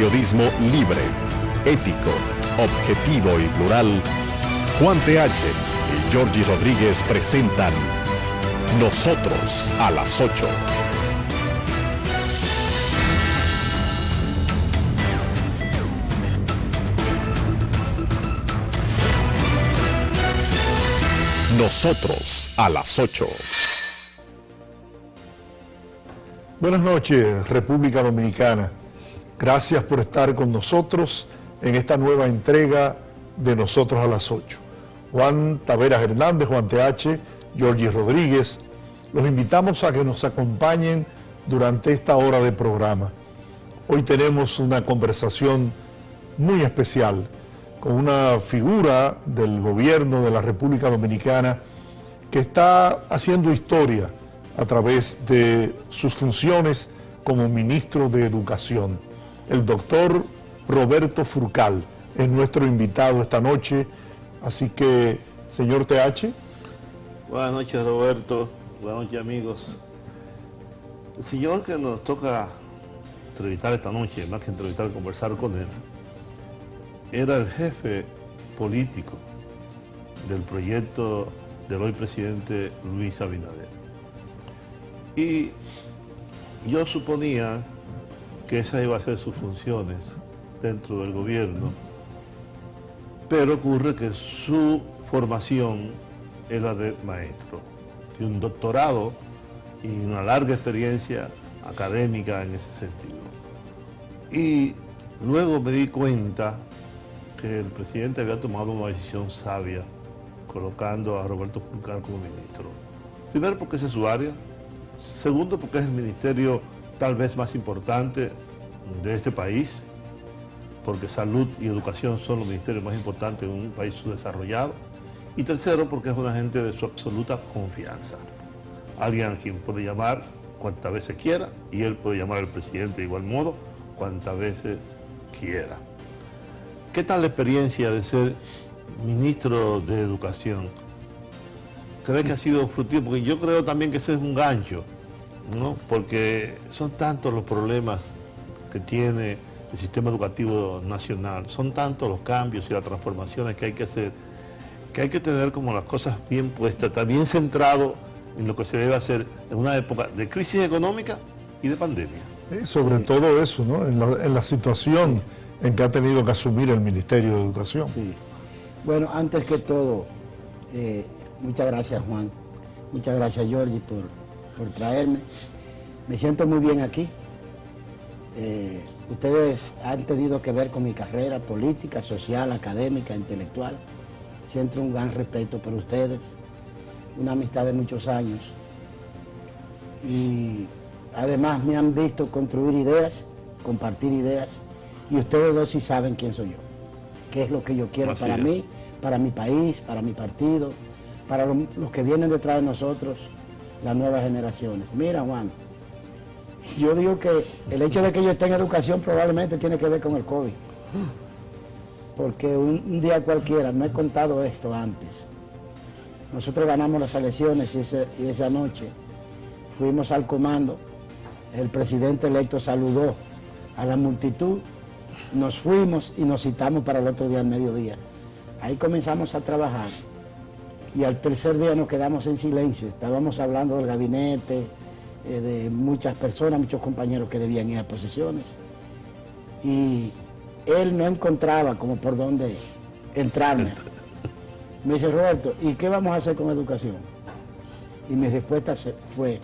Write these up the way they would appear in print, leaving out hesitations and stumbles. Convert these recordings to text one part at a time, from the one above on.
periodismo libre, ético, objetivo y plural, Juan TH y Georgie Rodríguez presentan Nosotros a las 8. Nosotros a las 8. Buenas noches, República Dominicana. Gracias por estar con nosotros en esta nueva entrega de Nosotros a las 8. Juan Taveras Hernández, Juan TH, Georgie Rodríguez, los invitamos a que nos acompañen durante esta hora de programa. Hoy tenemos una conversación muy especial con una figura del gobierno de la República Dominicana que está haciendo historia a través de sus funciones como ministro de Educación. El doctor Roberto Furcal es nuestro invitado esta noche, así que, señor TH. Buenas noches, Roberto. Buenas noches, amigos. El señor que nos toca entrevistar esta noche, más que entrevistar, conversar con él, era el jefe político del proyecto del hoy presidente Luis Abinader. Y yo suponía que esa iba a ser sus funciones dentro del gobierno, pero ocurre que su formación era de maestro, y un doctorado y una larga experiencia académica en ese sentido. Y luego me di cuenta que el presidente había tomado una decisión sabia colocando a Roberto Furcal como ministro. Primero porque esa es su área, segundo porque es el ministerio tal vez más importante de este país, porque salud y educación son los ministerios más importantes en un país subdesarrollado, y tercero porque es una gente de su absoluta confianza, alguien a quien puede llamar cuantas veces quiera y él puede llamar al presidente de igual modo cuantas veces quiera. ¿Qué tal la experiencia de ser ministro de Educación? ¿Cree que ha sido fructífero? Porque yo creo también que eso es un gancho, ¿no? Porque son tantos los problemas que tiene el sistema educativo nacional, son tantos los cambios y las transformaciones que hay que hacer, que hay que tener como las cosas bien puestas, también centrado en lo que se debe hacer en una época de crisis económica y de pandemia. Sobre todo eso, ¿no? En la situación en que ha tenido que asumir el Ministerio de Educación. Sí. Bueno, antes que todo, muchas gracias, Juan. Muchas gracias, Georgie, por traerme. Me siento muy bien aquí. Ustedes han tenido que ver con mi carrera política, social, académica, intelectual. Siento un gran respeto por ustedes, una amistad de muchos años. Y además me han visto construir ideas, compartir ideas, y ustedes dos sí saben quién soy yo, qué es lo que yo quiero para mí, para mi país, para mi partido, para los que vienen detrás de nosotros, las nuevas generaciones. Mira, Juan, yo digo que el hecho de que yo esté en educación probablemente tiene que ver con el COVID, porque un día cualquiera, no he contado esto antes, nosotros ganamos las elecciones y esa noche fuimos al comando, el presidente electo saludó a la multitud, nos fuimos y nos citamos para el otro día al mediodía. Ahí comenzamos a trabajar y al tercer día nos quedamos en silencio. Estábamos hablando del gabinete, de muchas personas, muchos compañeros que debían ir a posiciones. Y él no encontraba como por dónde entrarme. Me dice, Roberto, ¿y qué vamos a hacer con educación? Y mi respuesta fue,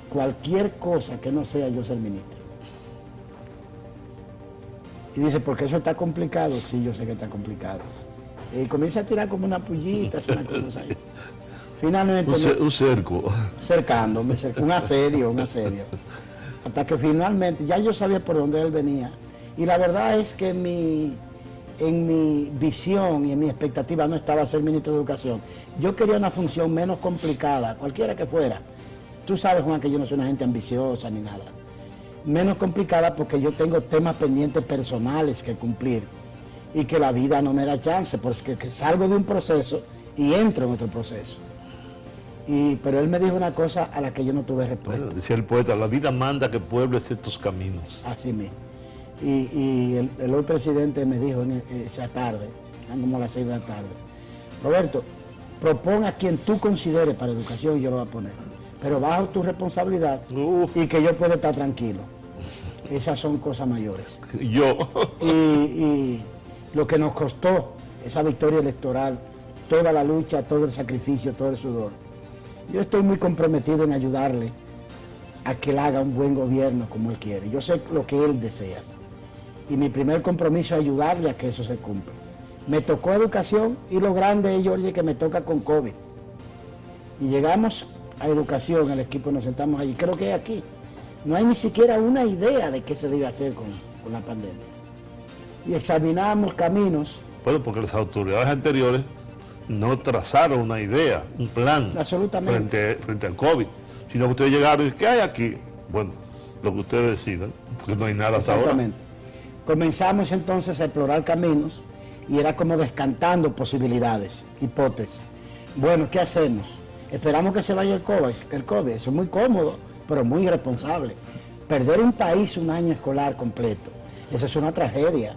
cualquier cosa que no sea yo ser ministro. Y dice, ¿porque eso está complicado? Sí, yo sé que está complicado. Y comienza a tirar como una pullita, una cosa así. Finalmente... Un cerco. Cercándome, un asedio. Hasta que finalmente, ya yo sabía por dónde él venía. Y la verdad es que en mi visión y en mi expectativa no estaba ser ministro de Educación. Yo quería una función menos complicada, cualquiera que fuera. Tú sabes, Juan, que yo no soy una gente ambiciosa ni nada. Menos complicada porque yo tengo temas pendientes personales que cumplir y que la vida no me da chance, porque salgo de un proceso y entro en otro proceso. Pero él me dijo una cosa a la que yo no tuve respuesta. Bueno, decía el poeta, la vida manda que puebles estos caminos. Así mismo. y el hoy presidente me dijo esa tarde, eran como las 6 de la tarde, Roberto, propon a quien tú consideres para educación y yo lo voy a poner, pero bajo tu responsabilidad y que yo pueda estar tranquilo. Esas son cosas mayores. Yo. Y lo que nos costó esa victoria electoral, toda la lucha, todo el sacrificio, todo el sudor. Yo estoy muy comprometido en ayudarle a que él haga un buen gobierno como él quiere. Yo sé lo que él desea. Y mi primer compromiso es ayudarle a que eso se cumpla. Me tocó educación y lo grande es, Georgie, que me toca con COVID. Y llegamos a educación, el equipo nos sentamos allí, creo que es aquí. No hay ni siquiera una idea de qué se debe hacer con la pandemia. Y examinamos caminos. Bueno, porque las autoridades anteriores no trazaron una idea, un plan frente al COVID, sino que ustedes llegaron y dicen, ¿qué hay aquí? Bueno, lo que ustedes decidan, porque no hay nada hasta ahora. Exactamente. Comenzamos entonces a explorar caminos y era como descantando posibilidades, hipótesis. Bueno, ¿qué hacemos? Esperamos que se vaya el COVID, eso es muy cómodo, pero muy irresponsable. Perder un país un año escolar completo, eso es una tragedia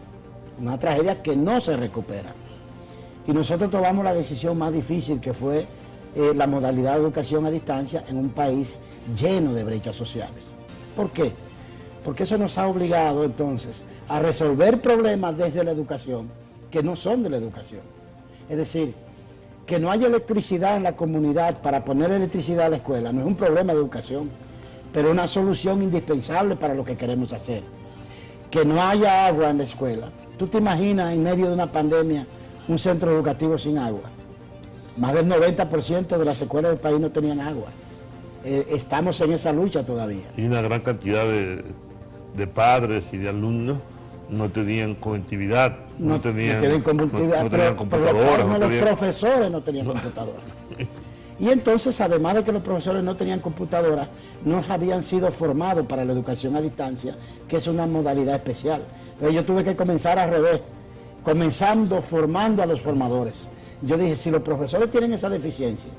que no se recupera. Y nosotros tomamos la decisión más difícil, que fue la modalidad de educación a distancia en un país lleno de brechas sociales. ¿Por qué? Porque eso nos ha obligado entonces a resolver problemas desde la educación que no son de la educación. Es decir, que no haya electricidad en la comunidad para poner electricidad a la escuela no es un problema de educación, pero una solución indispensable para lo que queremos hacer. Que no haya agua en la escuela. ¿Tú te imaginas en medio de una pandemia un centro educativo sin agua? Más del 90% de las escuelas del país no tenían agua. Estamos en esa lucha todavía. Y una gran cantidad de padres y de alumnos no tenían conectividad, no tenían computadoras. Los profesores no tenían computadoras. Y entonces, además de que los profesores no tenían computadoras, no habían sido formados para la educación a distancia, que es una modalidad especial. Entonces yo tuve que comenzar al revés, formando a los formadores. Yo dije, si los profesores tienen esa deficiencia,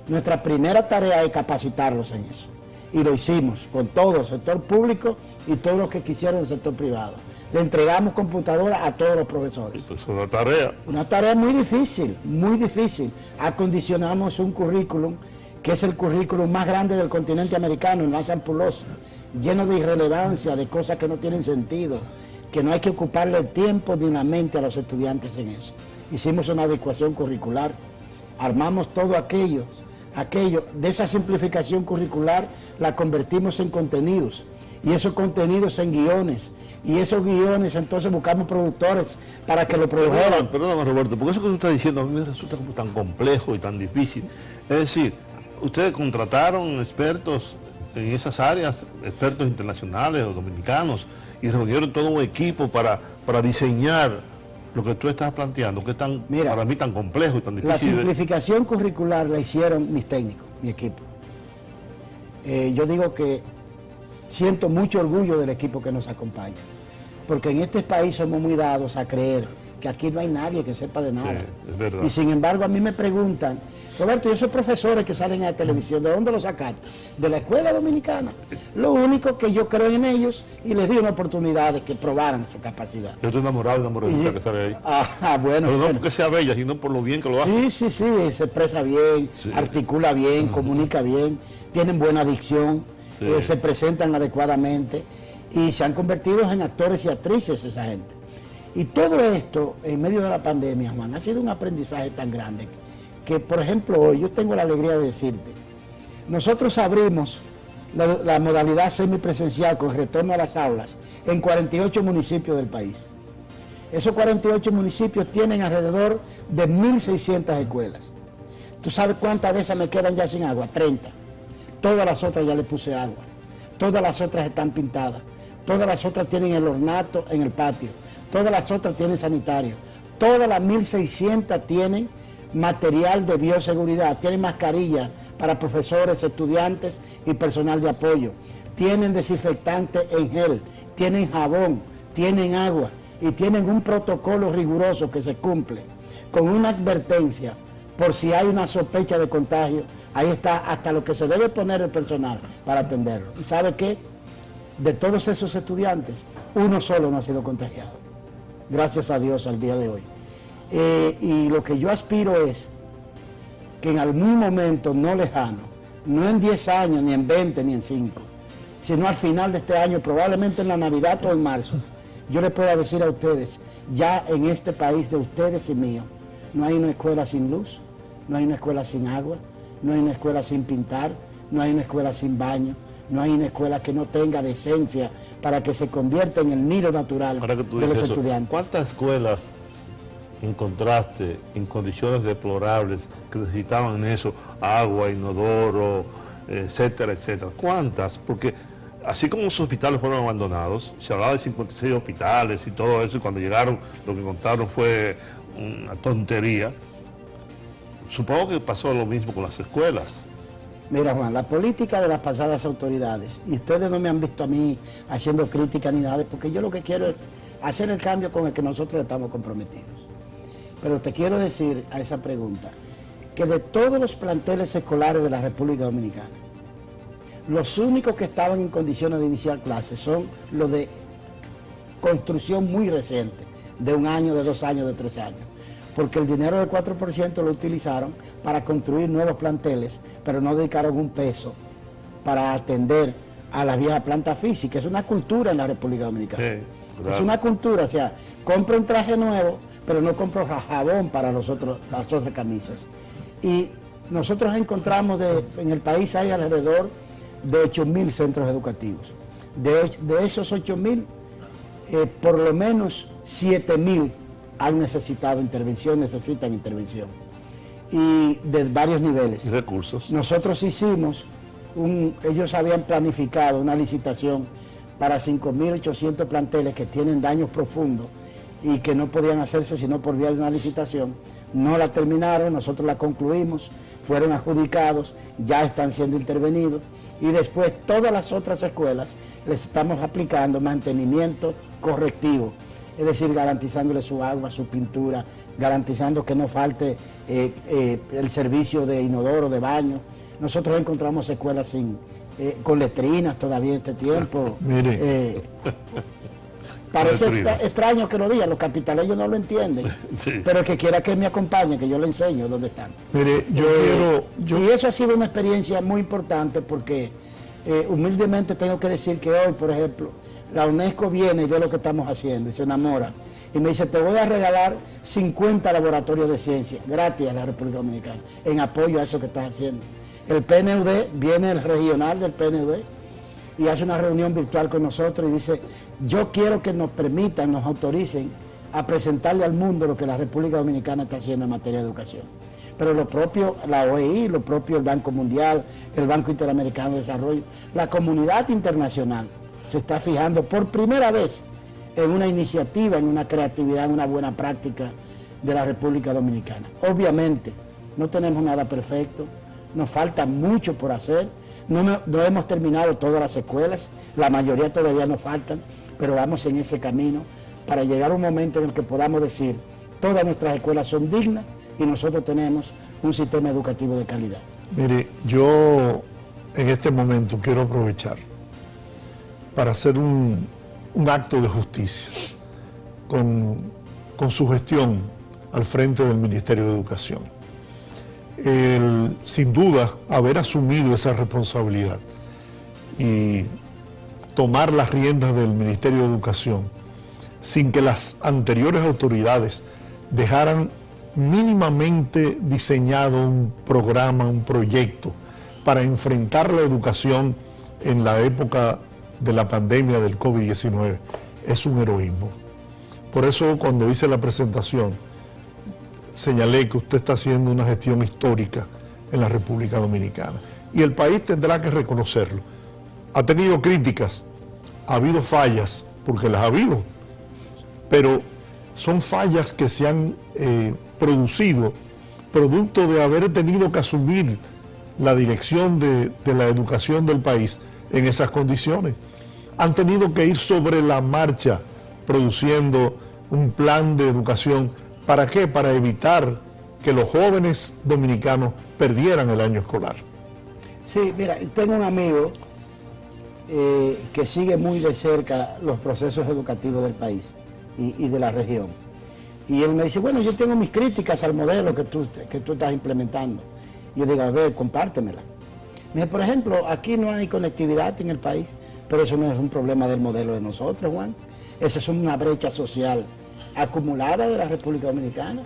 nuestra primera tarea es capacitarlos en eso. Y lo hicimos con todo el sector público y todos los que quisieron el sector privado. Le entregamos computadoras a todos los profesores. Pues es una tarea. Una tarea muy difícil, muy difícil. Acondicionamos un currículum, que es el currículum más grande del continente americano, en Los Ángeles, lleno de irrelevancia, de cosas que no tienen sentido, que no hay que ocuparle el tiempo ni la mente a los estudiantes en eso. Hicimos una adecuación curricular, armamos todo aquello, de esa simplificación curricular la convertimos en contenidos, y esos contenidos en guiones, y esos guiones entonces buscamos productores para que lo produjeran. Perdóname, Roberto, porque eso que tú estás diciendo a mí me resulta como tan complejo y tan difícil. Es decir, ustedes contrataron expertos en esas áreas, expertos internacionales o dominicanos, y reunieron todo un equipo para diseñar lo que tú estás planteando, que es para mí tan complejo y tan difícil. La simplificación curricular la hicieron mis técnicos, mi equipo. Yo digo que siento mucho orgullo del equipo que nos acompaña, porque en este país somos muy dados a creer que aquí no hay nadie que sepa de nada. Sí, es verdad. Y sin embargo a mí me preguntan, Roberto, yo soy profesores que salen a la televisión, ¿de dónde los sacaste? De la escuela dominicana. Lo único que yo creo en ellos y les di una oportunidad de que probaran su capacidad. Yo estoy enamorado de una morenita que sale ahí. Bueno. Pero no porque sea bella, sino por lo bien que lo hace. Sí, se expresa bien, articula bien, comunica bien, tienen buena dicción, se presentan adecuadamente y se han convertido en actores y actrices esa gente. Y todo esto, en medio de la pandemia, Juan, ha sido un aprendizaje tan grande que, por ejemplo, hoy yo tengo la alegría de decirte, nosotros abrimos la modalidad semipresencial con retorno a las aulas en 48 municipios del país. Esos 48 municipios tienen alrededor de 1.600 escuelas. ¿Tú sabes cuántas de esas me quedan ya sin agua? 30. Todas las otras ya le puse agua. Todas las otras están pintadas. Todas las otras tienen el ornato en el patio. Todas las otras tienen sanitario. Todas las 1.600 tienen material de bioseguridad, tienen mascarillas para profesores, estudiantes y personal de apoyo. Tienen desinfectante en gel, tienen jabón, tienen agua y tienen un protocolo riguroso que se cumple con una advertencia por si hay una sospecha de contagio. Ahí está hasta lo que se debe poner el personal para atenderlo. ¿Y sabe qué? De todos esos estudiantes, uno solo no ha sido contagiado. Gracias a Dios al día de hoy. Y lo que yo aspiro es que en algún momento no lejano, no en 10 años, ni en 20, ni en 5, sino al final de este año, probablemente en la Navidad o en marzo, yo les pueda decir a ustedes, ya en este país de ustedes y mío, no hay una escuela sin luz, no hay una escuela sin agua, no hay una escuela sin pintar, no hay una escuela sin baño, no hay una escuela que no tenga decencia para que se convierta en el nido natural de los estudiantes. ¿Cuántas escuelas encontraste en condiciones deplorables que necesitaban eso, agua, inodoro, etcétera, etcétera? ¿Cuántas? Porque así como los hospitales fueron abandonados, se hablaba de 56 hospitales y todo eso, y cuando llegaron lo que contaron fue una tontería. Supongo que pasó lo mismo con las escuelas. Mira, Juan, la política de las pasadas autoridades, y ustedes no me han visto a mí haciendo crítica ni nada, porque yo lo que quiero es hacer el cambio con el que nosotros estamos comprometidos. Pero te quiero decir a esa pregunta, que de todos los planteles escolares de la República Dominicana, los únicos que estaban en condiciones de iniciar clases son los de construcción muy reciente, de 1 año, de 2 años, de 3 años. Porque el dinero del 4% lo utilizaron para construir nuevos planteles, pero no dedicaron un peso para atender a la vieja planta física. Es una cultura en la República Dominicana. Sí, claro. Es una cultura, o sea, compro un traje nuevo, pero no compro jabón para las otras camisas. Y nosotros encontramos en el país hay alrededor de 8.000 centros educativos. De esos 8.000, por lo menos 7.000 han necesitado intervención, necesitan intervención. Y de varios niveles. Recursos. Nosotros hicimos, ellos habían planificado una licitación para 5.800 planteles que tienen daños profundos y que no podían hacerse sino por vía de una licitación. No la terminaron, nosotros la concluimos, fueron adjudicados, ya están siendo intervenidos y después todas las otras escuelas les estamos aplicando mantenimiento correctivo, es decir, garantizándole su agua, su pintura, garantizando que no falte el servicio de inodoro, de baño. Nosotros encontramos escuelas con letrinas todavía en este tiempo. Mire. Parece extraño que lo digan, los capitaleños no lo entienden, sí. Pero el que quiera que me acompañe, que yo le enseño dónde están. Mire, Y eso ha sido una experiencia muy importante porque humildemente tengo que decir que hoy, por ejemplo, la UNESCO viene y ve lo que estamos haciendo y se enamora. Y me dice, te voy a regalar 50 laboratorios de ciencia, gratis a la República Dominicana, en apoyo a eso que estás haciendo. El PNUD, viene el regional del PNUD y hace una reunión virtual con nosotros y dice, yo quiero que nos permitan, nos autoricen a presentarle al mundo lo que la República Dominicana está haciendo en materia de educación. Pero lo propio, la OEI, lo propio el Banco Mundial, el Banco Interamericano de Desarrollo, la comunidad internacional se está fijando por primera vez en una iniciativa, en una creatividad, en una buena práctica de la República Dominicana. Obviamente, no tenemos nada perfecto, nos falta mucho por hacer, no hemos terminado todas las escuelas, la mayoría todavía nos faltan, pero vamos en ese camino para llegar a un momento en el que podamos decir, todas nuestras escuelas son dignas y nosotros tenemos un sistema educativo de calidad. Mire, yo en este momento quiero aprovechar para hacer un acto de justicia con su gestión al frente del Ministerio de Educación. Sin duda, haber asumido esa responsabilidad y tomar las riendas del Ministerio de Educación sin que las anteriores autoridades dejaran mínimamente diseñado un programa, un proyecto para enfrentar la educación en la época de la pandemia del COVID-19, es un heroísmo. Por eso cuando hice la presentación, señalé que usted está haciendo una gestión histórica en la República Dominicana. Y el país tendrá que reconocerlo. Ha tenido críticas, ha habido fallas, porque las ha habido, pero son fallas que se han producido producto de haber tenido que asumir la dirección de la educación del país en esas condiciones. Han tenido que ir sobre la marcha produciendo un plan de educación. ¿Para qué? Para evitar que los jóvenes dominicanos perdieran el año escolar. Sí, mira, tengo un amigo que sigue muy de cerca los procesos educativos del país y de la región. Y él me dice, bueno, yo tengo mis críticas al modelo que tú estás implementando. Yo digo, a ver, compártemela. Me dice, por ejemplo, aquí no hay conectividad en el país, pero eso no es un problema del modelo de nosotros, Juan. Esa es una brecha social acumulada de la República Dominicana.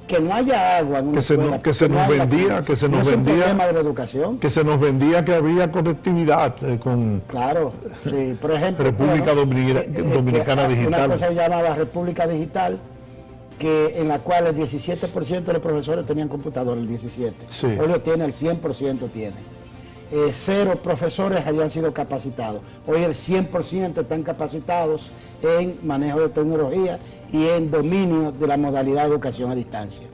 Que no haya agua en una escuela, que se nos vendía que se nos vendía que había conectividad con claro, sí, por ejemplo, República Dominicana Digital. Una cosa se llamaba República Digital, en la cual el 17% de los profesores tenían computador, el 17%. Sí. Hoy lo tiene, el 100% tiene. 0 profesores habían sido capacitados. Hoy el 100% están capacitados en manejo de tecnología y en dominio de la modalidad de educación a distancia.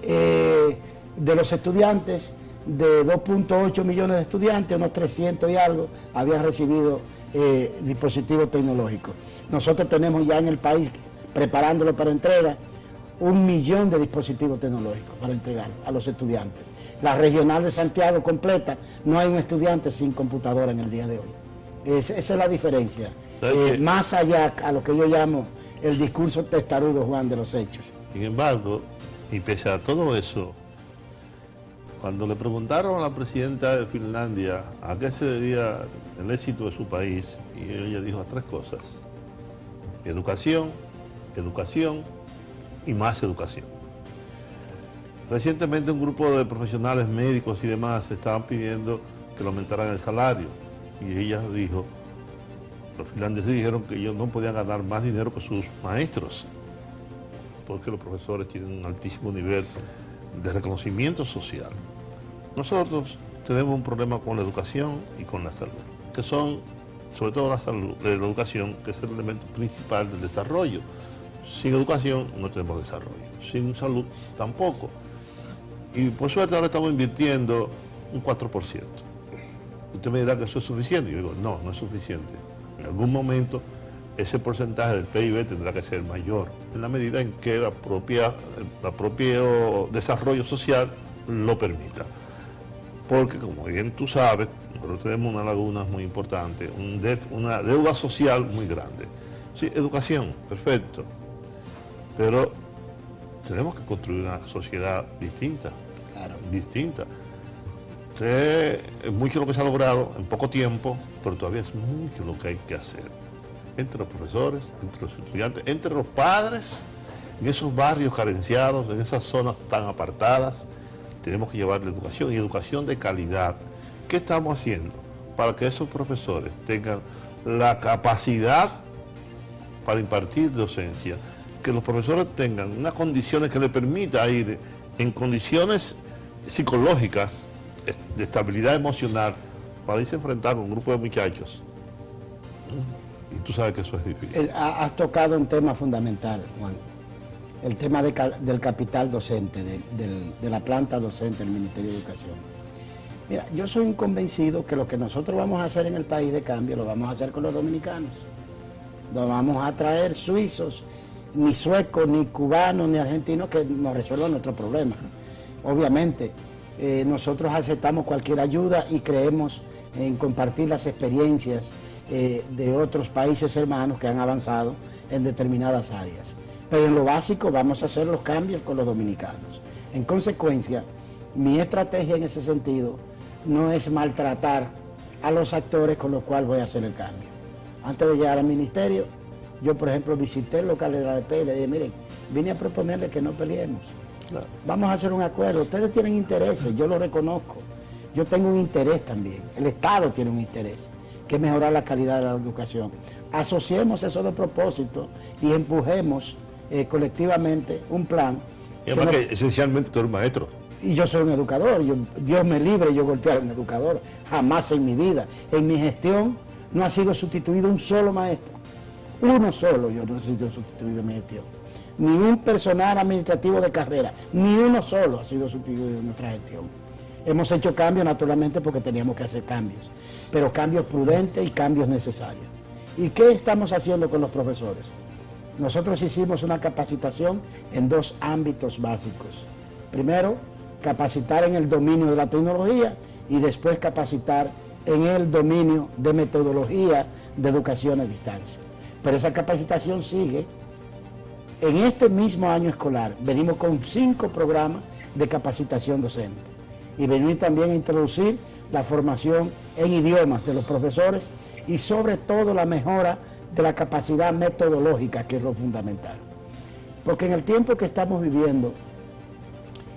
De los estudiantes, de 2.8 millones de estudiantes, unos 300 y algo habían recibido dispositivos tecnológicos. Nosotros tenemos ya en el país, preparándolo para entrega, 1 millón de dispositivos tecnológicos para entregar a los estudiantes. La regional de Santiago completa, no hay un estudiante sin computadora en el día de hoy. Esa es la diferencia. Más allá a lo que yo llamo el discurso testarudo, Juan, de los hechos. Sin embargo, y pese a todo eso, cuando le preguntaron a la presidenta de Finlandia a qué se debía el éxito de su país, y ella dijo 3 cosas: educación, educación y más educación. Recientemente un grupo de profesionales médicos y demás estaban pidiendo que le aumentaran el salario, y ella dijo, los finlandeses dijeron que ellos no podían ganar más dinero que sus maestros, porque los profesores tienen un altísimo nivel de reconocimiento social. Nosotros tenemos un problema con la educación y con la salud, que son, sobre todo la salud, la educación, que es el elemento principal del desarrollo. Sin educación no tenemos desarrollo, sin salud tampoco. Y por suerte ahora estamos invirtiendo un 4%. Usted me dirá que eso es suficiente. Yo digo, no, no es suficiente. En algún momento ese porcentaje del PIB tendrá que ser mayor, en la medida en que el propio desarrollo social lo permita. Porque, como bien tú sabes, nosotros tenemos una laguna muy importante, una deuda social muy grande. Sí, educación, perfecto. Pero tenemos que construir una sociedad distinta. Claro. Distinta. Es mucho lo que se ha logrado en poco tiempo, pero todavía es mucho lo que hay que hacer. Entre los profesores, entre los estudiantes, entre los padres, en esos barrios carenciados, en esas zonas tan apartadas, tenemos que llevar la educación, y educación de calidad. ¿Qué estamos haciendo para que esos profesores tengan la capacidad para impartir docencia? Que los profesores tengan unas condiciones que les permita ir en condiciones psicológicas, de estabilidad emocional, para irse a enfrentar con un grupo de muchachos. Y tú sabes que eso es difícil. Has tocado un tema fundamental, Juan. El tema del capital docente, de la planta docente del Ministerio de Educación. Mira, yo soy un convencido que lo que nosotros vamos a hacer en el país de cambio, lo vamos a hacer con los dominicanos. No vamos a traer suizos, ni suecos, ni cubanos, ni argentinos que nos resuelvan nuestro problema. Obviamente, nosotros aceptamos cualquier ayuda y creemos en compartir las experiencias de otros países hermanos que han avanzado en determinadas áreas. Pero en lo básico vamos a hacer los cambios con los dominicanos. En consecuencia, mi estrategia en ese sentido no es maltratar a los actores con los cuales voy a hacer el cambio. Antes de llegar al ministerio, yo, por ejemplo, visité el local de la ADP y le dije, miren, vine a proponerle que no peleemos. Claro. Vamos a hacer un acuerdo. Ustedes tienen intereses, yo lo reconozco. Yo tengo un interés también. El Estado tiene un interés, que es mejorar la calidad de la educación. Asociemos esos dos propósitos y empujemos colectivamente un plan. Y además que esencialmente tú eres maestro. Y yo soy un educador. Dios me libre yo golpear a un educador. Jamás en mi vida. En mi gestión no ha sido sustituido un solo maestro. Uno solo yo no he sido sustituido en mi gestión. Ni un personal administrativo de carrera, ni uno solo ha sido sustituido en nuestra gestión. Hemos hecho cambios naturalmente porque teníamos que hacer cambios, pero cambios prudentes y cambios necesarios. ¿Y qué estamos haciendo con los profesores? Nosotros hicimos una capacitación en 2 ámbitos básicos. Primero, capacitar en el dominio de la tecnología y después capacitar en el dominio de metodología de educación a distancia. Pero esa capacitación sigue. En este mismo año escolar venimos con 5 programas de capacitación docente y venimos también a introducir la formación en idiomas de los profesores y sobre todo la mejora de la capacidad metodológica, que es lo fundamental. Porque en el tiempo que estamos viviendo,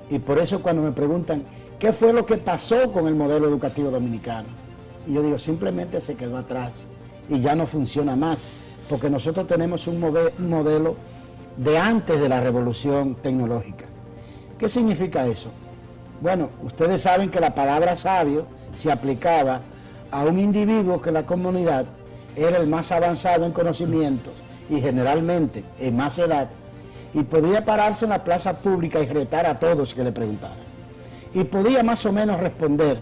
y por eso cuando me preguntan qué fue lo que pasó con el modelo educativo dominicano, y yo digo, simplemente se quedó atrás y ya no funciona más, porque nosotros tenemos un modelo de antes de la revolución tecnológica. ¿Qué significa eso? Bueno, ustedes saben que la palabra sabio se aplicaba a un individuo que en la comunidad era el más avanzado en conocimientos y generalmente en más edad, y podía pararse en la plaza pública y retar a todos que le preguntaran. Y podía más o menos responder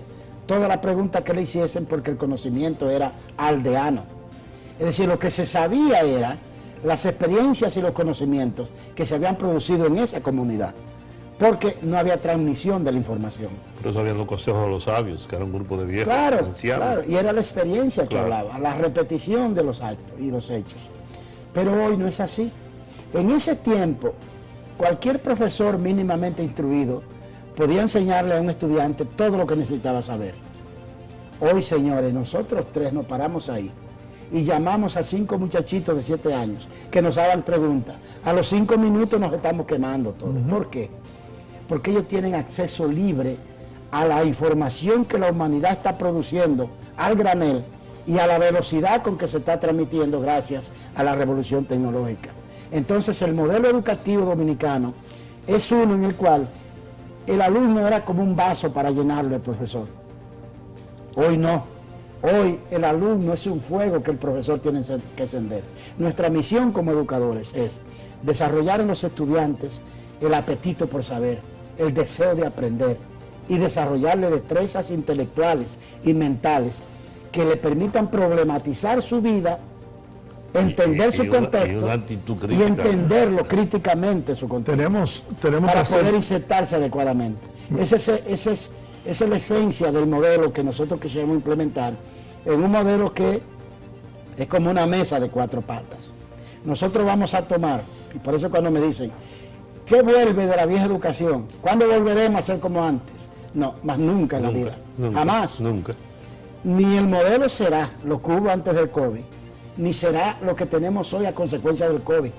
todas las preguntas que le hiciesen porque el conocimiento era aldeano. Es decir, lo que se sabía era las experiencias y los conocimientos que se habían producido en esa comunidad, porque no había transmisión de la información. Por eso habían los consejos de los sabios, que era un grupo de viejos. Claro, ancianos. claro, y era la experiencia que hablaba, la repetición de los actos y los hechos. Pero hoy no es así. En ese tiempo, cualquier profesor mínimamente instruido podía enseñarle a un estudiante todo lo que necesitaba saber. Hoy, señores, nosotros 3 nos paramos ahí y llamamos a 5 muchachitos de 7 años que nos hagan preguntas. A los 5 minutos nos estamos quemando todos. ¿Por qué? Porque ellos tienen acceso libre a la información que la humanidad está produciendo al granel y a la velocidad con que se está transmitiendo gracias a la revolución tecnológica. Entonces el modelo educativo dominicano es uno en el cual el alumno era como un vaso para llenarlo el profesor. Hoy no. Hoy el alumno es un fuego que el profesor tiene que encender. Nuestra misión como educadores es desarrollar en los estudiantes el apetito por saber, el deseo de aprender y desarrollarle destrezas intelectuales y mentales que le permitan problematizar su vida, entender su contexto y entenderlo críticamente su contexto para poder insertarse adecuadamente. Esa es la esencia del modelo que nosotros quisimos implementar, en un modelo que es como una mesa de 4 patas. Nosotros vamos a tomar, y por eso cuando me dicen, ¿qué vuelve de la vieja educación? ¿Cuándo volveremos a ser como antes? No, más nunca en la vida. Jamás. Nunca. Ni el modelo será lo que hubo antes del COVID, ni será lo que tenemos hoy a consecuencia del COVID.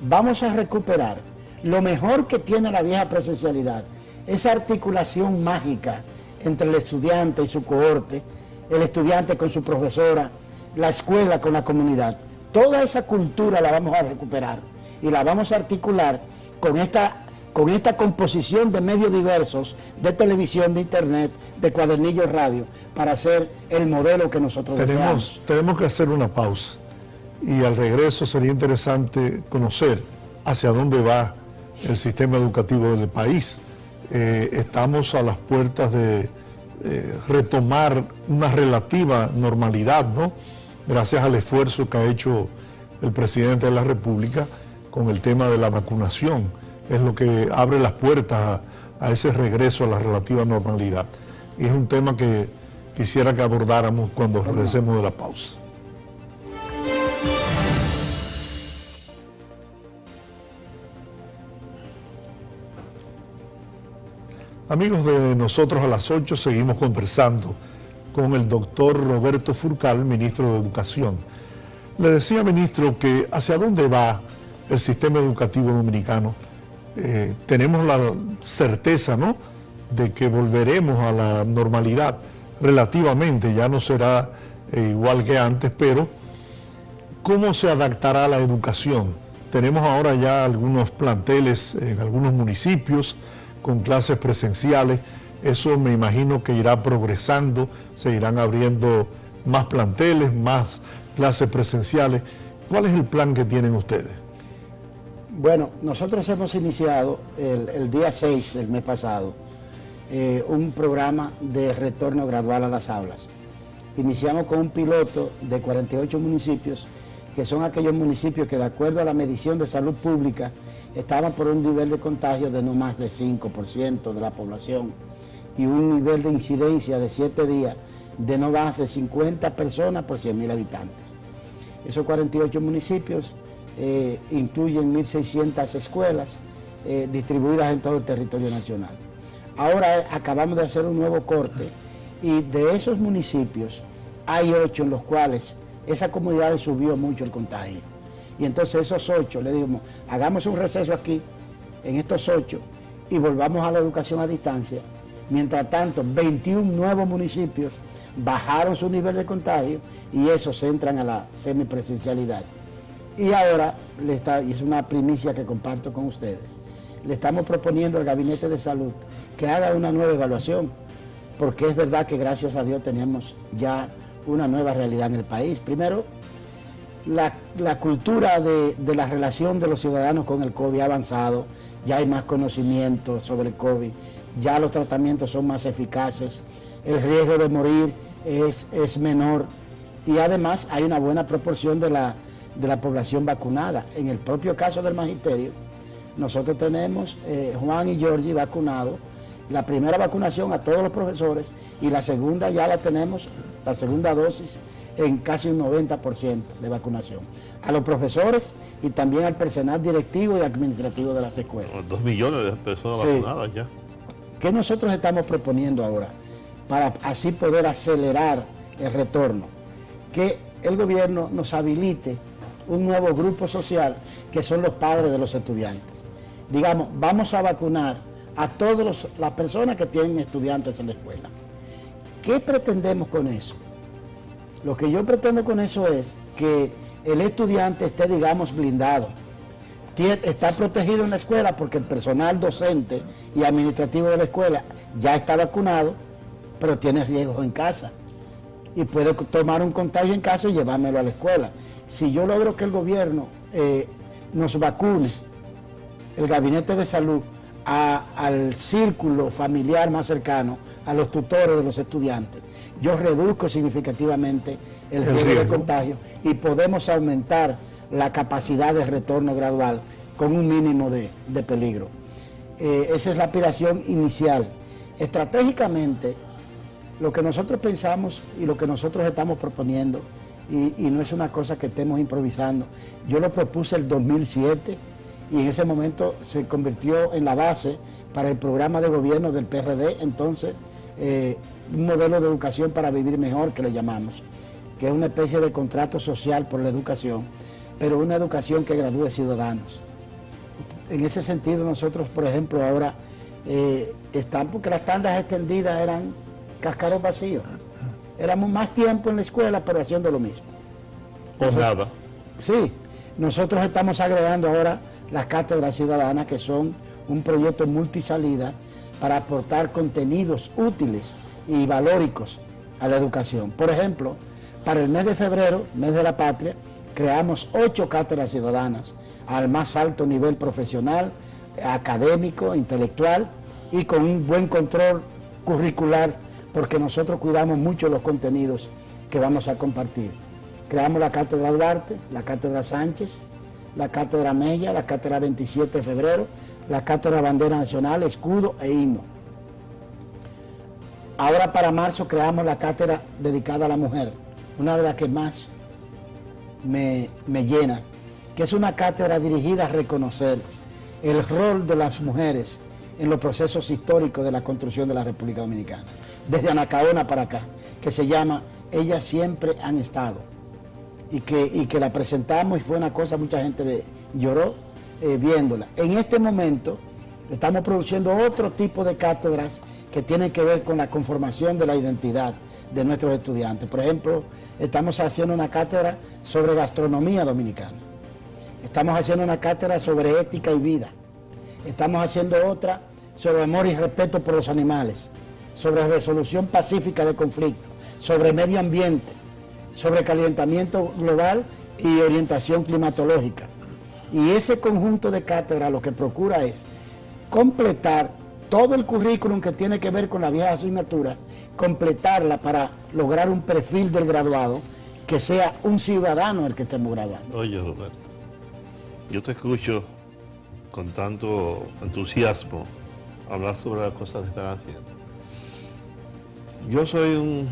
Vamos a recuperar lo mejor que tiene la vieja presencialidad, esa articulación mágica entre el estudiante y su cohorte, el estudiante con su profesora, la escuela con la comunidad. Toda esa cultura la vamos a recuperar y la vamos a articular con esta composición de medios diversos, de televisión, de internet, de cuadernillos, radio, para hacer el modelo que nosotros deseamos. Tenemos que hacer una pausa y al regreso sería interesante conocer hacia dónde va el sistema educativo del país. Estamos a las puertas de retomar una relativa normalidad, ¿no? Gracias al esfuerzo que ha hecho el presidente de la República con el tema de la vacunación. Es lo que abre las puertas a ese regreso a la relativa normalidad. Y es un tema que quisiera que abordáramos cuando regresemos de la pausa. Amigos de Nosotros a las 8, seguimos conversando con el doctor Roberto Furcal, ministro de Educación. Le decía, ministro, que hacia dónde va el sistema educativo dominicano. Tenemos la certeza, ¿no?, de que volveremos a la normalidad relativamente, ya no será igual que antes, pero ¿cómo se adaptará la educación? Tenemos ahora ya algunos planteles en algunos municipios con clases presenciales, eso me imagino que irá progresando, se irán abriendo más planteles, más clases presenciales. ¿Cuál es el plan que tienen ustedes? Bueno, nosotros hemos iniciado el día 6 del mes pasado un programa de retorno gradual a las aulas. Iniciamos con un piloto de 48 municipios, que son aquellos municipios que de acuerdo a la medición de salud pública estaban por un nivel de contagio de no más de 5% de la población y un nivel de incidencia de 7 días de no más de 50 personas por 100.000 habitantes. Esos 48 municipios incluyen 1.600 escuelas distribuidas en todo el territorio nacional. Ahora acabamos de hacer un nuevo corte y de esos municipios hay 8 en los cuales esa comunidad subió mucho el contagio. Y entonces esos 8, le digo, hagamos un receso aquí, en estos 8, y volvamos a la educación a distancia. Mientras tanto, 21 nuevos municipios bajaron su nivel de contagio y esos entran a la semipresencialidad. Y ahora, y es una primicia que comparto con ustedes, le estamos proponiendo al Gabinete de Salud que haga una nueva evaluación, porque es verdad que gracias a Dios tenemos ya una nueva realidad en el país. Primero, la cultura de la relación de los ciudadanos con el COVID ha avanzado, ya hay más conocimiento sobre el COVID, ya los tratamientos son más eficaces, el riesgo de morir es menor y además hay una buena proporción de la población vacunada. En el propio caso del magisterio, nosotros tenemos Juan y Georgie vacunados, la primera vacunación a todos los profesores y la segunda ya la tenemos, la segunda dosis en casi un 90% de vacunación. A los profesores y también al personal directivo y administrativo de las escuelas. 2 millones de personas vacunadas ya. ¿Qué nosotros estamos proponiendo ahora para así poder acelerar el retorno? Que el gobierno nos habilite un nuevo grupo social que son los padres de los estudiantes. Digamos, vamos a vacunar a todas las personas que tienen estudiantes en la escuela. ¿Qué pretendemos con eso? Lo que yo pretendo con eso es que el estudiante esté, digamos, blindado. Está protegido en la escuela porque el personal docente y administrativo de la escuela ya está vacunado, pero tiene riesgos en casa. Y puede tomar un contagio en casa y llevármelo a la escuela. Si yo logro que el gobierno nos vacune, el Gabinete de Salud, al círculo familiar más cercano, a los tutores de los estudiantes, yo reduzco significativamente el riesgo de contagio y podemos aumentar la capacidad de retorno gradual con un mínimo de peligro. Esa es la aspiración inicial. Estratégicamente, lo que nosotros pensamos y lo que nosotros estamos proponiendo, y no es una cosa que estemos improvisando, yo lo propuse el 2007 y en ese momento se convirtió en la base para el programa de gobierno del PRD, entonces un modelo de educación para vivir mejor que le llamamos, que es una especie de contrato social por la educación, pero una educación que gradúe ciudadanos. En ese sentido nosotros, por ejemplo, ahora están, porque las tandas extendidas eran cascaros vacíos. Éramos más tiempo en la escuela, pero haciendo lo mismo. O nada. Sí, nosotros estamos agregando ahora las cátedras ciudadanas, que son un proyecto multisalida para aportar contenidos útiles y valóricos a la educación. Por ejemplo, para el mes de febrero, mes de la patria, creamos 8 cátedras ciudadanas al más alto nivel profesional, académico, intelectual y con un buen control curricular, porque nosotros cuidamos mucho los contenidos que vamos a compartir. Creamos la Cátedra Duarte, la Cátedra Sánchez, la Cátedra Mella, la Cátedra 27 de febrero, la Cátedra Bandera Nacional, Escudo e Himno. Ahora para marzo creamos la cátedra dedicada a la mujer, una de las que más me llena, que es una cátedra dirigida a reconocer el rol de las mujeres en los procesos históricos de la construcción de la República Dominicana, desde Anacaona para acá, que se llama Ellas Siempre Han Estado, y que la presentamos y fue una cosa, mucha gente lloró viéndola. En este momento estamos produciendo otro tipo de cátedras que tienen que ver con la conformación de la identidad de nuestros estudiantes. Por ejemplo, estamos haciendo una cátedra sobre gastronomía dominicana. Estamos haciendo una cátedra sobre ética y vida. Estamos haciendo otra sobre amor y respeto por los animales, sobre resolución pacífica de conflictos, sobre medio ambiente, sobre calentamiento global y orientación climatológica. Y ese conjunto de cátedras lo que procura es completar todo el currículum que tiene que ver con las viejas asignaturas, completarla para lograr un perfil del graduado que sea un ciudadano el que estemos graduando. Oye, Roberto, yo te escucho con tanto entusiasmo hablar sobre las cosas que están haciendo. Yo soy un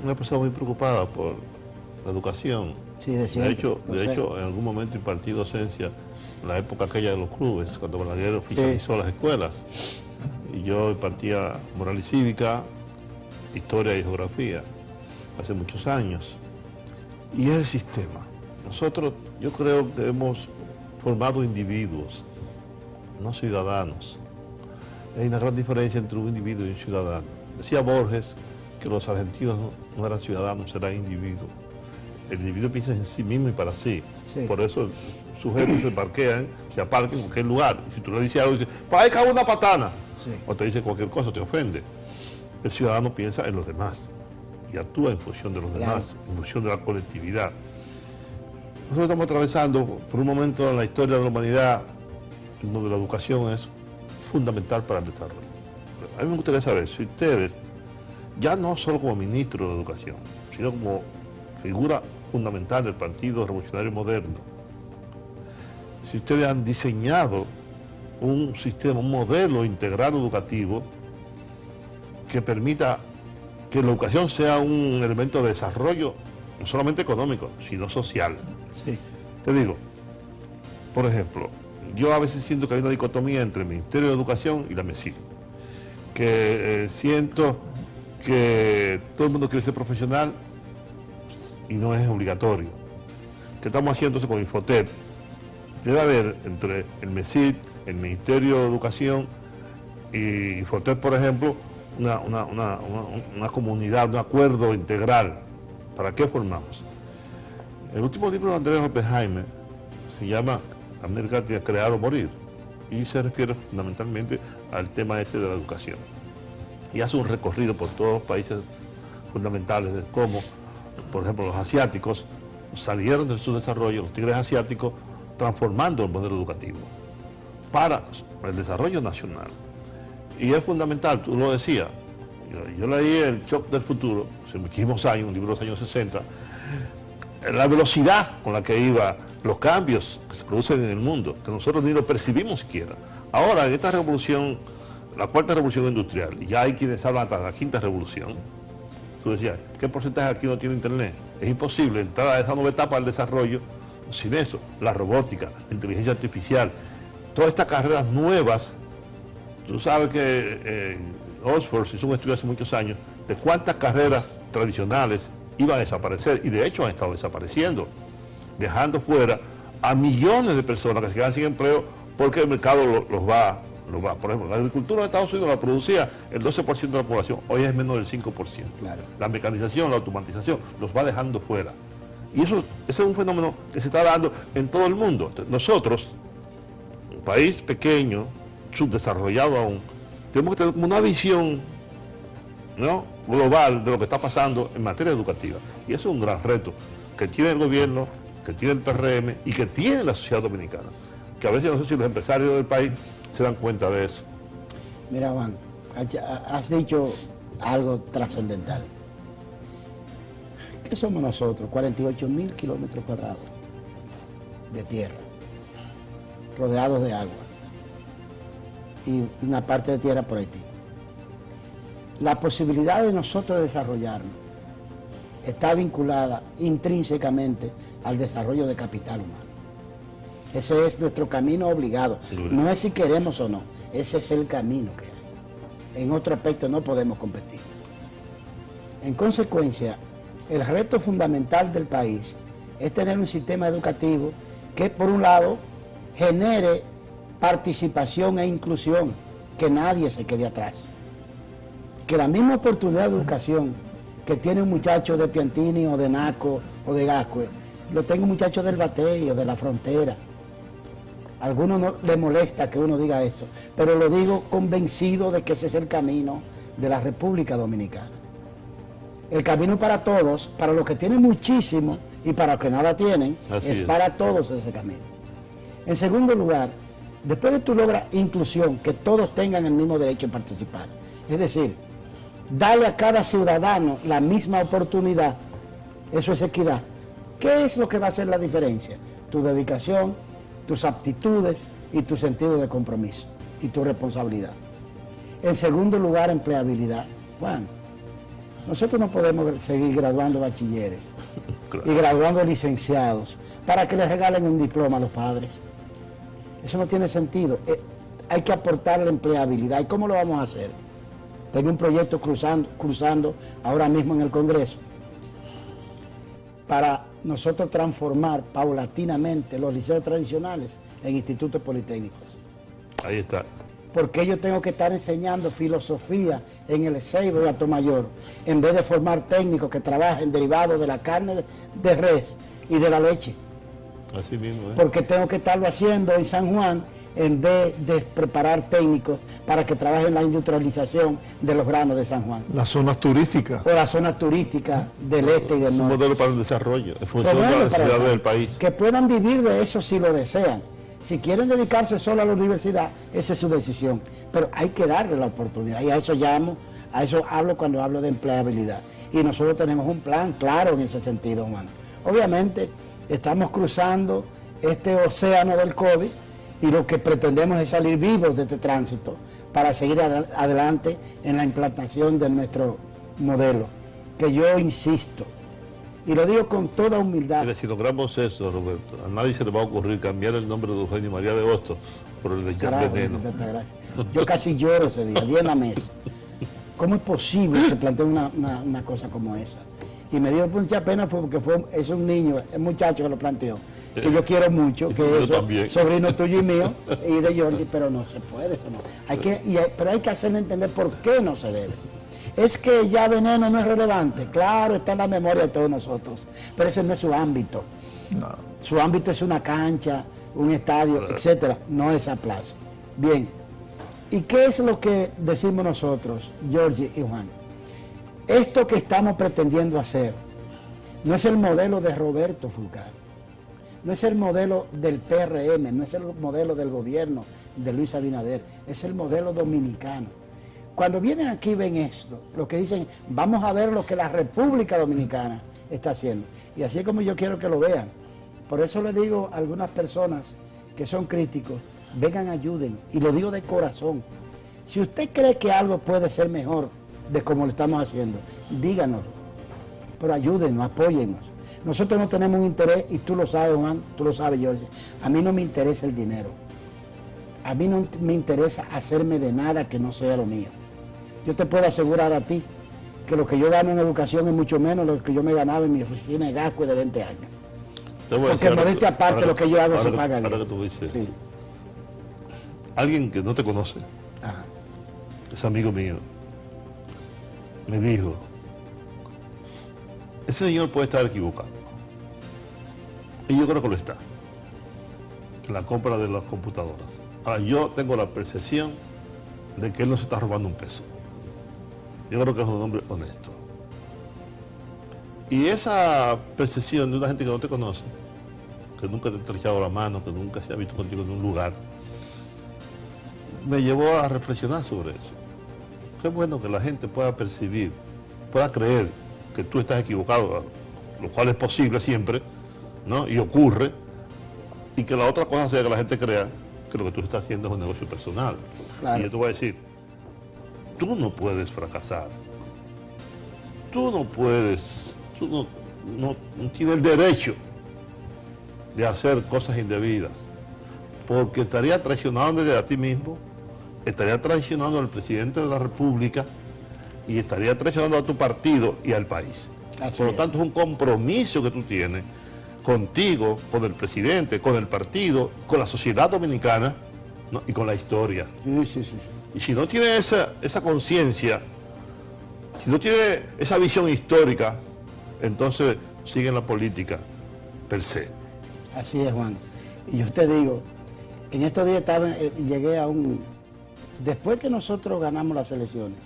una persona muy preocupada por la educación. Sí, de hecho, en algún momento impartí docencia en la época aquella de los clubes, cuando Balaguer oficializó las escuelas. Y yo impartía moral y cívica, historia y geografía, hace muchos años. Y es el sistema. Nosotros, yo creo que hemos formado individuos, no ciudadanos. Hay una gran diferencia entre un individuo y un ciudadano. Decía Borges que los argentinos no eran ciudadanos, eran individuos. El individuo piensa en sí mismo y para sí. Por eso el sujeto se parquea, se aparca en cualquier lugar. Si tú le dices algo, dice, por ahí cabe una patana. O te dice cualquier cosa, te ofende. El ciudadano piensa en los demás y actúa en función de los demás, en función de la colectividad. Nosotros estamos atravesando por un momento en la historia de la humanidad donde la educación es fundamental para el desarrollo. A mí me gustaría saber si ustedes, ya no solo como ministro de Educación, sino como figura fundamental del Partido Revolucionario Moderno, si ustedes han diseñado un sistema, un modelo integral educativo que permita que la educación sea un elemento de desarrollo no solamente económico, sino social. Sí. Te digo, por ejemplo, yo a veces siento que hay una dicotomía entre el Ministerio de Educación y la MESID, que siento que todo el mundo quiere ser profesional y no es obligatorio. ¿Qué estamos haciendo entonces con Infotep? Debe haber entre el MESID, el Ministerio de Educación y Infotep, por ejemplo, una comunidad, un acuerdo integral. ¿Para qué formamos? El último libro de Andrés Oppenheimer se llama América de Crear o Morir y se refiere fundamentalmente al tema este de la educación. Y hace un recorrido por todos los países fundamentales de cómo, por ejemplo, los asiáticos salieron de su desarrollo, los tigres asiáticos, transformando el modelo educativo para el desarrollo nacional. Y es fundamental, tú lo decías, yo leí El Shock del Futuro, hace muchísimos años, un libro de los años 60, la velocidad con la que iban los cambios que se producen en el mundo, que nosotros ni lo percibimos siquiera. Ahora, en esta revolución, la cuarta revolución industrial, y ya hay quienes hablan hasta la quinta revolución, tú decías, ¿qué porcentaje aquí no tiene internet? Es imposible entrar a esa nueva etapa del desarrollo sin eso. La robótica, la inteligencia artificial, todas estas carreras nuevas. Tú sabes que Oxford hizo un estudio hace muchos años de cuántas carreras tradicionales iban a desaparecer, y de hecho han estado desapareciendo, dejando fuera a millones de personas que se quedan sin empleo porque el mercado los va. Por ejemplo, la agricultura de Estados Unidos la producía el 12% de la población, hoy es menos del 5%. Claro. La mecanización, la automatización, los va dejando fuera. Y ese es un fenómeno que se está dando en todo el mundo. Entonces, nosotros, un país pequeño, subdesarrollado aún, tenemos que tener una visión, ¿no?, global de lo que está pasando en materia educativa. Y eso es un gran reto que tiene el gobierno, que tiene el PRM y que tiene la sociedad dominicana. Que a veces no sé si los empresarios del país se dan cuenta de eso. Mira, Juan, has dicho algo trascendental. ¿Qué somos nosotros? 48.000 kilómetros cuadrados de tierra, rodeados de agua, y una parte de tierra por Haití. La posibilidad de nosotros desarrollarnos está vinculada intrínsecamente al desarrollo de capital humano. Ese es nuestro camino obligado. No es si queremos o no, ese es el camino que hay. En otro aspecto no podemos competir. En consecuencia, el reto fundamental del país es tener un sistema educativo que, por un lado, genere participación e inclusión, que nadie se quede atrás. Que la misma oportunidad de educación que tiene un muchacho de Piantini o de Naco o de Gascue, lo tenga un muchacho del Batey o de la Frontera. A algunos no les molesta que uno diga esto, pero lo digo convencido de que ese es el camino de la República Dominicana. El camino para todos, para los que tienen muchísimo y para los que nada tienen, es para todos ese camino. En segundo lugar, después de tú logras inclusión, que todos tengan el mismo derecho a participar, es decir, darle a cada ciudadano la misma oportunidad, eso es equidad. ¿Qué es lo que va a hacer la diferencia? Tu dedicación, tus aptitudes y tu sentido de compromiso y tu responsabilidad. En segundo lugar, empleabilidad. Juan, Nosotros no podemos seguir graduando bachilleres Claro. y graduando licenciados para que les regalen un diploma a los padres. Eso no tiene sentido. Hay que aportar la empleabilidad. ¿Y cómo lo vamos a hacer? Tengo un proyecto cruzando ahora mismo en el Congreso para nosotros transformar paulatinamente los liceos tradicionales en institutos politécnicos. Ahí está. Porque yo tengo que estar enseñando filosofía en el Seibo y Atomayor, en vez de formar técnicos que trabajen derivados de la carne de res y de la leche. Así mismo, ¿eh? Porque tengo que estarlo haciendo en San Juan, en vez de preparar técnicos para que trabajen la industrialización de los granos de San Juan. Las zonas turísticas. O las zonas turísticas del este y del Es un norte. modelo para el desarrollo, en función de Pero las bueno, para necesidades eso, del país. que puedan vivir de eso si lo desean. Si quieren dedicarse solo a la universidad, esa es su decisión. Pero hay que darle la oportunidad. Y a eso llamo, a eso hablo cuando hablo de empleabilidad. Y nosotros tenemos un plan claro en ese sentido, humano. Obviamente, estamos cruzando este océano del COVID y lo que pretendemos es salir vivos de este tránsito para seguir adelante en la implantación de nuestro modelo. Que yo insisto, y lo digo con toda humildad. Mira, si logramos eso, Roberto, a nadie se le va a ocurrir cambiar el nombre de Eugenio María de Hostos por el de Carajo, Veneno. gracias. Yo casi lloro ese día, 10 en la mesa. ¿Cómo es posible que plantee una cosa como esa? Y me dio mucha pena porque es un niño, un muchacho que lo planteó, que yo quiero mucho, que Yo es también. sobrino tuyo y mío, y de Jordi, pero no se puede, eso no. Pero hay que hacerle entender por qué no se debe. Es que ya Veneno no es relevante, claro, está en la memoria de todos nosotros, pero ese no es su ámbito. No. Su ámbito es una cancha, un estadio, etcétera, no esa plaza. Bien, ¿y qué es lo que decimos nosotros, Georgie y Juan? Esto que estamos pretendiendo hacer no es el modelo de Roberto Fulcar, no es el modelo del PRM, no es el modelo del gobierno de Luis Abinader, es el modelo dominicano. Cuando vienen aquí ven esto, lo que dicen, vamos a ver lo que la República Dominicana está haciendo. Y así es como yo quiero que lo vean. Por eso le digo a algunas personas que son críticos, vengan, ayuden. Y lo digo de corazón. Si usted cree que algo puede ser mejor de como lo estamos haciendo, díganoslo. Pero ayúdenos, apóyennos. Nosotros no tenemos un interés, y tú lo sabes, Juan, tú lo sabes, Jorge. A mí no me interesa el dinero. A mí no me interesa hacerme de nada que no sea lo mío. Yo te puedo asegurar a ti que lo que yo gano en educación es mucho menos lo que yo me ganaba en mi oficina de Gasco de 20 años. Te voy a Porque decir modestia ahora aparte, lo que yo hago se ahora paga ahora bien. que tú dices, Sí. alguien que no te conoce, Ajá. es amigo mío, me dijo, ese señor puede estar equivocado. Y yo creo que lo está. En la compra de las computadoras. Ahora, yo tengo la percepción de que él no se está robando un peso. Yo creo que es un hombre honesto. Y esa percepción de una gente que no te conoce, que nunca te ha estrechado la mano, que nunca se ha visto contigo en un lugar, me llevó a reflexionar sobre eso. Qué bueno que la gente pueda percibir, pueda creer que tú estás equivocado, lo cual es posible siempre, ¿no? Y ocurre, y que la otra cosa sea que la gente crea que lo que tú estás haciendo es un negocio personal. Claro. Y yo te voy a decir, tú no puedes fracasar. Tú no puedes, tú no tienes el derecho de hacer cosas indebidas, porque estaría traicionando a ti mismo, estaría traicionando al presidente de la República y estaría traicionando a tu partido y al país. Así Por lo es. tanto, es un compromiso que tú tienes contigo, con el presidente, con el partido, con la sociedad dominicana, ¿no? Y con la historia. Sí. Y si no tiene esa conciencia, si no tiene esa visión histórica, entonces sigue en la política per se. Así es, Juan. Y yo te digo, en estos días llegué a un... Después que nosotros ganamos las elecciones,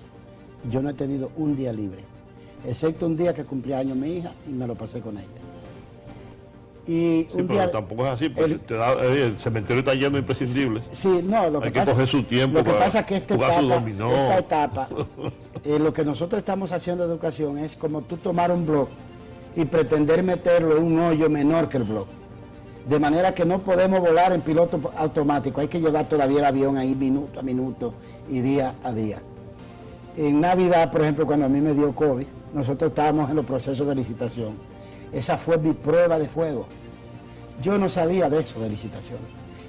yo no he tenido un día libre, excepto un día que cumplía años mi hija y me lo pasé con ella. Y Sí, un pero día... tampoco es así, porque el cementerio está lleno de imprescindibles. Sí, no, lo que Hay que pasa, coger su tiempo lo que para pasa es que jugar su dominó. esta etapa lo que nosotros estamos haciendo de educación es como tú tomar un blog y pretender meterlo en un hoyo menor que el blog. De manera que no podemos volar en piloto automático, hay que llevar todavía el avión ahí minuto a minuto y día a día. En Navidad, por ejemplo, cuando a mí me dio COVID, nosotros estábamos en los procesos de licitación. Esa fue mi prueba de fuego. Yo no sabía de eso, de licitación.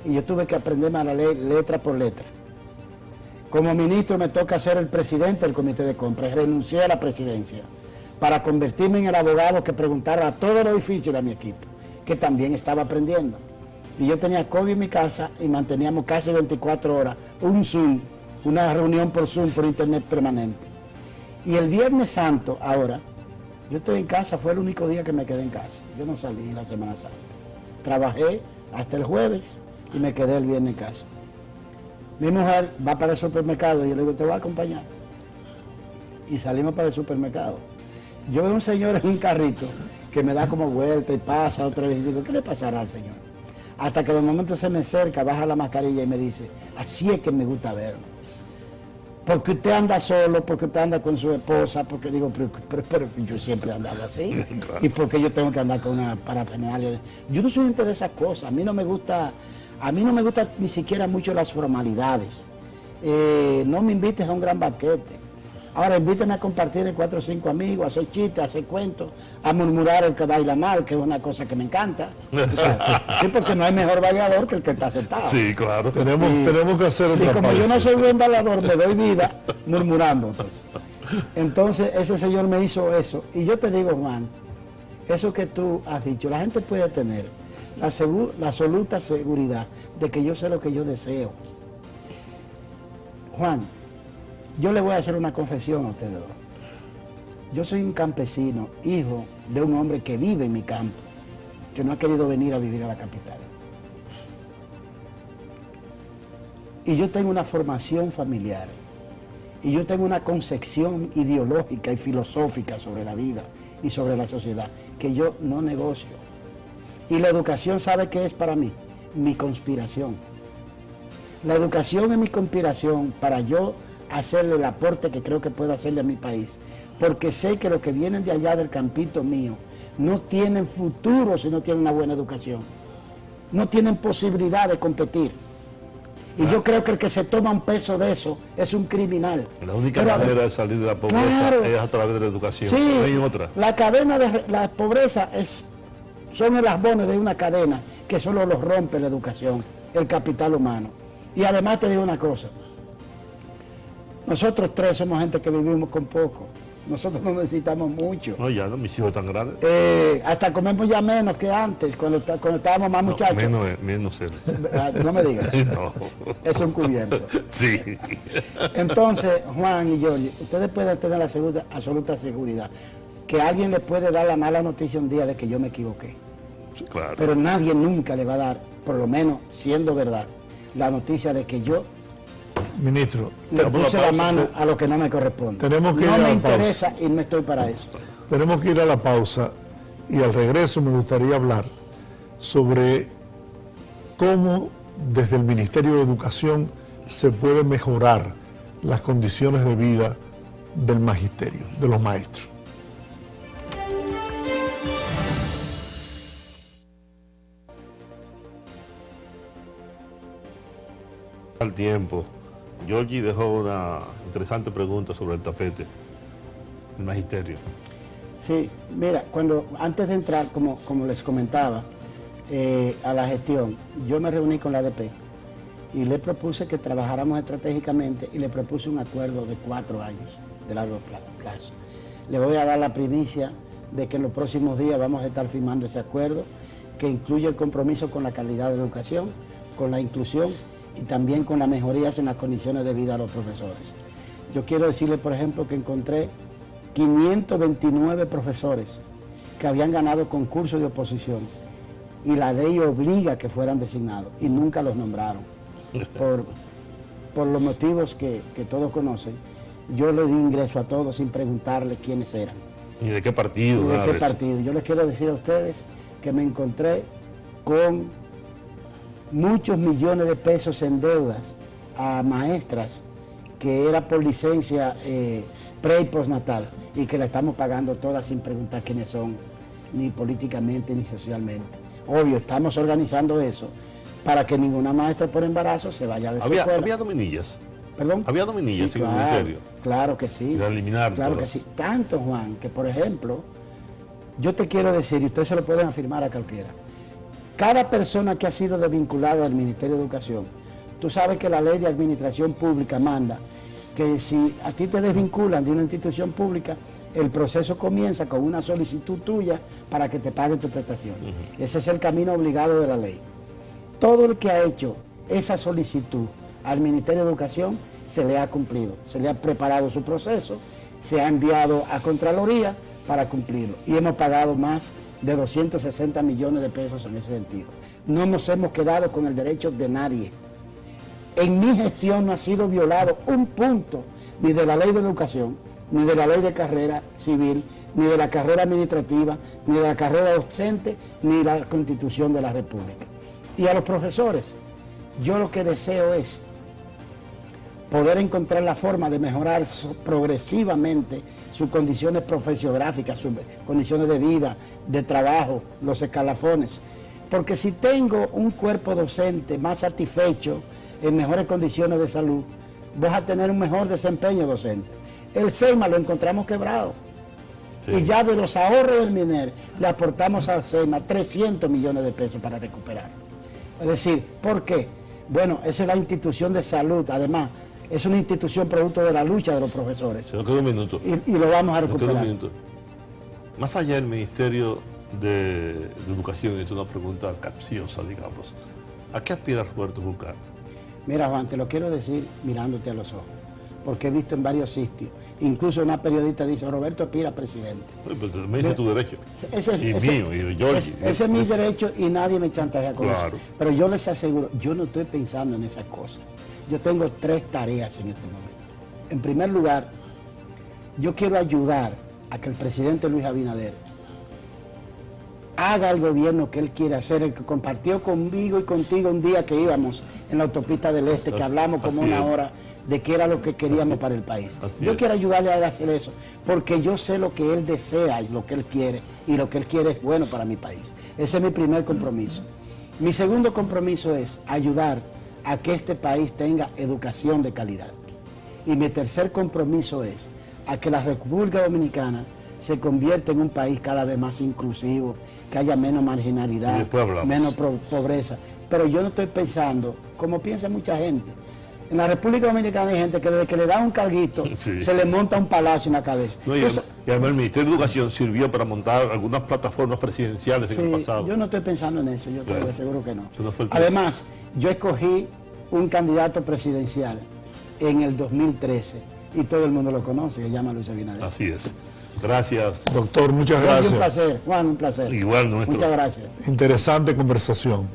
Y yo tuve que aprenderme a la ley letra por letra. Como ministro me toca ser el presidente del comité de compras. Renuncié a la presidencia para convertirme en el abogado que preguntara a todo lo difícil de mi equipo, que también estaba aprendiendo. Y yo tenía COVID en mi casa y manteníamos casi 24 horas un Zoom, una reunión por Zoom, por internet permanente. Y el Viernes Santo, ahora, yo estoy en casa, fue el único día que me quedé en casa. Yo no salí en la Semana Santa. Trabajé hasta el jueves y me quedé el viernes en casa. Mi mujer va para el supermercado y yo le digo, te voy a acompañar. Y salimos para el supermercado. Yo veo un señor en un carrito que me da como vuelta y pasa otra vez y digo, ¿qué le pasará al señor? Hasta que de momento se me acerca, baja la mascarilla y me dice, así es que me gusta verlo. Porque usted anda solo, porque usted anda con su esposa, porque digo, pero yo siempre he andado así. Claro. Y porque yo tengo que andar con una parafernalia. Yo no soy gente de esas cosas. A mí no me gusta ni siquiera mucho las formalidades. No me invites a un gran banquete. Ahora invítame a compartir en 4 o 5 amigos, a hacer chistes, a hacer cuentos, a murmurar el que baila mal, que es una cosa que me encanta. O sea, sí, porque no hay mejor bailador que el que está sentado. Sí, claro. Tenemos que hacer otra Y como pausa. yo no soy buen bailador, me doy vida murmurando. Entonces ese señor me hizo eso. Y yo te digo, Juan, eso que tú has dicho, la gente puede tener la absoluta seguridad de que yo sé lo que yo deseo. Juan, yo le voy a hacer una confesión a ustedes dos. Yo soy un campesino, hijo de un hombre que vive en mi campo, que no ha querido venir a vivir a la capital. Y yo tengo una formación familiar, y yo tengo una concepción ideológica y filosófica sobre la vida y sobre la sociedad, que yo no negocio. Y la educación, ¿sabe qué es para mí? Mi conspiración. La educación es mi conspiración para yo hacerle el aporte que creo que puedo hacerle a mi país, porque sé que los que vienen de allá del campito mío no tienen futuro si no tienen una buena educación, no tienen posibilidad de competir. Y yo creo que el que se toma un peso de eso es un criminal. La única manera de salir de la pobreza, claro, es a través de la educación. Sí, no hay otra. La cadena de la pobreza son el asbones de una cadena que solo los rompe la educación, el capital humano. Y además te digo una cosa. Nosotros tres somos gente que vivimos con poco. Nosotros no necesitamos mucho. No, ya no, mis hijos tan grandes. Hasta comemos ya menos que antes, cuando estábamos más muchachos. Menos no me digas. No. Es un cubierto. Sí. Entonces, Juan y Jorge, ustedes pueden tener la absoluta seguridad que alguien les puede dar la mala noticia un día de que yo me equivoqué. Sí, claro. Pero nadie nunca le va a dar, por lo menos siendo verdad, la noticia de que yo Ministro, le puse la mano a lo que no me corresponde. Tenemos que ir no a la me interesa pausa. y no estoy para eso. Tenemos que ir a la pausa y al regreso me gustaría hablar sobre cómo desde el Ministerio de Educación se puede mejorar las condiciones de vida del magisterio, de los maestros. Al tiempo, Georgie dejó una interesante pregunta sobre el tapete, el magisterio. Sí, mira, antes de entrar, como les comentaba, a la gestión, yo me reuní con la ADP y le propuse que trabajáramos estratégicamente y le propuse un acuerdo de 4 años de largo plazo. Le voy a dar la primicia de que en los próximos días vamos a estar firmando ese acuerdo que incluye el compromiso con la calidad de la educación, con la inclusión y también con las mejorías en las condiciones de vida a los profesores. Yo quiero decirle, por ejemplo, que encontré 529 profesores que habían ganado concursos de oposición y la ley obliga que fueran designados y nunca los nombraron. Por los motivos que todos conocen, yo le di ingreso a todos sin preguntarle quiénes eran. ¿Y de qué partido? ¿Y de qué partido? Yo les quiero decir a ustedes que me encontré con muchos millones de pesos en deudas a maestras que era por licencia pre y postnatal y que la estamos pagando todas sin preguntar quiénes son, ni políticamente ni socialmente. Obvio, estamos organizando eso para que ninguna maestra por embarazo se vaya de su escuela. ¿Había dominillas? ¿Perdón? Había nominillas Sí, en el claro, ministerio. claro que sí. Y la eliminaron. Claro todas. que sí. Tanto, Juan, que por ejemplo, yo te quiero decir, y ustedes se lo pueden afirmar a cualquiera, cada persona que ha sido desvinculada del Ministerio de Educación, tú sabes que la ley de administración pública manda que si a ti te desvinculan de una institución pública, el proceso comienza con una solicitud tuya para que te paguen tus prestaciones. Ese es el camino obligado de la ley. Todo el que ha hecho esa solicitud al Ministerio de Educación se le ha cumplido, se le ha preparado su proceso, se ha enviado a Contraloría para cumplirlo y hemos pagado más de 260 millones de pesos en ese sentido. No nos hemos quedado con el derecho de nadie. En mi gestión no ha sido violado un punto ni de la ley de educación, ni de la ley de carrera civil, ni de la carrera administrativa, ni de la carrera docente, ni de la Constitución de la República. Y a los profesores, yo lo que deseo es poder encontrar la forma de mejorar progresivamente sus condiciones profesiográficas, sus condiciones de vida, de trabajo, los escalafones. Porque si tengo un cuerpo docente más satisfecho, en mejores condiciones de salud, vas a tener un mejor desempeño docente. El SEIMA lo encontramos quebrado. Sí. Y ya de los ahorros del MINER le aportamos al SEIMA 300 millones de pesos para recuperarlo. Es decir, ¿por qué? Bueno, esa es la institución de salud, además, es una institución producto de la lucha de los profesores. Se nos queda un minuto. Y lo vamos a recuperar. Nos queda un minuto. Más allá del Ministerio de Educación, esto es una pregunta capciosa, digamos. ¿A qué aspira Roberto Fulcar? Mira, Juan, te lo quiero decir mirándote a los ojos, porque he visto en varios sitios, incluso una periodista dice, Roberto aspira a presidente. Pues me dice tu derecho. Ese mío, y de Georgie. Ese es mi derecho y nadie me chantajea con claro. eso. Pero yo les aseguro, yo no estoy pensando en esas cosas. Yo tengo 3 tareas en este momento. En primer lugar, yo quiero ayudar a que el presidente Luis Abinader haga el gobierno que él quiere hacer, el que compartió conmigo y contigo un día que íbamos en la autopista del Este, que hablamos como una hora de qué era lo que queríamos para el país. Yo quiero ayudarle a él a hacer eso, porque yo sé lo que él desea y lo que él quiere, y lo que él quiere es bueno para mi país. Ese es mi primer compromiso. Mi segundo compromiso es ayudar a que este país tenga educación de calidad. Y mi tercer compromiso es a que la República Dominicana se convierta en un país cada vez más inclusivo, que haya menos marginalidad, menos pobreza. Pero yo no estoy pensando, como piensa mucha gente. En la República Dominicana hay gente que desde que le da un carguito, se le monta un palacio en la cabeza. No, y además el Ministerio de Educación sirvió para montar algunas plataformas presidenciales en el pasado. Yo no estoy pensando en eso, yo te lo aseguro que no. Además, yo escogí un candidato presidencial en el 2013 y todo el mundo lo conoce, se llama Luis Abinader. Así es. Gracias. Doctor, muchas gracias. Un placer, Juan, un placer. Igual nuestro. Muchas gracias. Interesante conversación.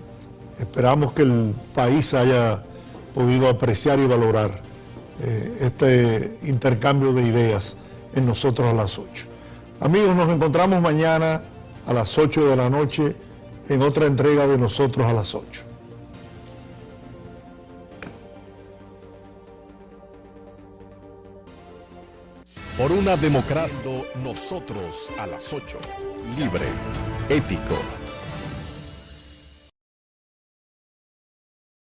Esperamos que el país haya podido apreciar y valorar este intercambio de ideas en Nosotros a las 8. Amigos, nos encontramos mañana a las 8 de la noche en otra entrega de Nosotros a las 8. Por una democracia, nosotros a las 8. Libre, ético,